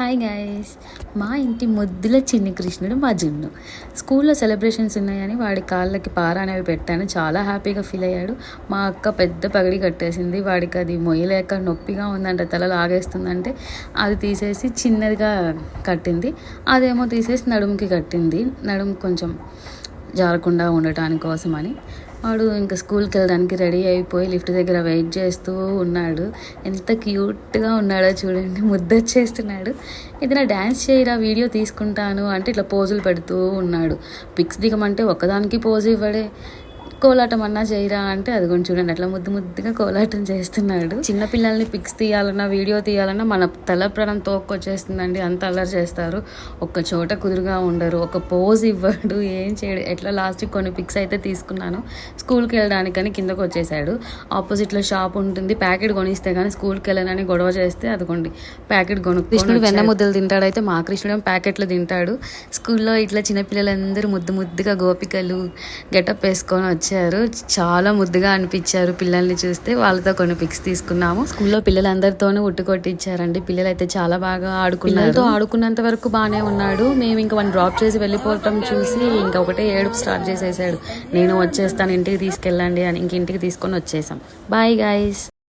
Hi guys, మా ఇంటి ముద్దుల చిన్ని కృష్ణుడు మా జున్ను. స్కూల్లో సెలబ్రేషన్స్ ఉన్నాయని వాడి కాళ్ళకి పార అనేవి పెట్టాను. చాలా హ్యాపీగా ఫీల్ అయ్యాడు. మా అక్క పెద్ద పగడి కట్టేసింది. వాడికి అది మొయ్యలేక నొప్పిగా ఉందంటే, తల లాగేస్తుందంటే అది తీసేసి చిన్నదిగా కట్టింది. అదేమో తీసేసి నడుముకి కట్టింది. నడుము కొంచెం జారకుండా ఉండటానికి కోసమని. వాడు ఇంకా స్కూల్కి వెళ్ళడానికి రెడీ అయిపోయి లిఫ్ట్ దగ్గర వెయిట్ చేస్తూ ఉన్నాడు. ఎంత క్యూట్గా ఉన్నాడో చూడండి, ముద్దొచ్చేస్తున్నాడు. ఏదైనా డ్యాన్స్ చేయరా, వీడియో తీసుకుంటాను అంటే ఇట్లా పోజులు పెడుతూ ఉన్నాడు. పిక్స్ దిగమంటే ఒకదానికి పోజు ఇవ్వడే. కోలాటం అన్నా చేయరా అంటే అది కూడా చూడండి, అట్లా ముద్దుగా కోలాటం చేస్తున్నాడు. చిన్నపిల్లల్ని పిక్స్ తీయాలన్నా వీడియో తీయాలన్నా మన తల ప్రాణం తోక్కొచ్చేస్తుందండి. అంత అల్లరి చేస్తారు. ఒక్క చోట కుదురుగా ఉండరు. ఒక పోజ్ ఇవ్వడు, ఏం చేయడు. ఎట్లా లాస్ట్కి కొన్ని పిక్స్ అయితే తీసుకున్నాను. స్కూల్కి వెళ్ళడానికని కిందకు వచ్చేసాడు. ఆపోజిట్లో షాప్ ఉంటుంది. ప్యాకెట్ కొనిస్తే కానీ స్కూల్కి వెళ్ళనని గొడవ చేస్తే అదిగోండి ప్యాకెట్ కృష్ణుడు వెన్న ముద్దలు తింటాడు. అయితే మా కృష్ణుడు ప్యాకెట్లు తింటాడు. స్కూల్లో ఇట్లా చిన్నపిల్లలందరూ ముద్దుగా గోపికలు గెటప్ వేసుకొని వచ్చారు. చాలా ముద్దుగా అనిపించారు పిల్లల్ని చూస్తే. వాళ్ళతో కొన్ని పిక్స్ తీసుకున్నాము. స్కూల్లో పిల్లలందరితోనూ ఉట్టు కొట్టించారండి. పిల్లలు అయితే చాలా బాగా ఆడుకున్నారు. ఆడుకున్నంత వరకు బాగానే ఉన్నాడు. మేము ఇంకా వన్ డ్రాప్ చేసి వెళ్ళిపోవటం చూసి ఇంకా ఒకటే ఏడుపు స్టార్ట్ చేసేసాడు. నేను వచ్చేస్తాను, ఇంటికి తీసుకెళ్ళండి అని. ఇంటికి తీసుకొని వచ్చేసాం. Bye guys.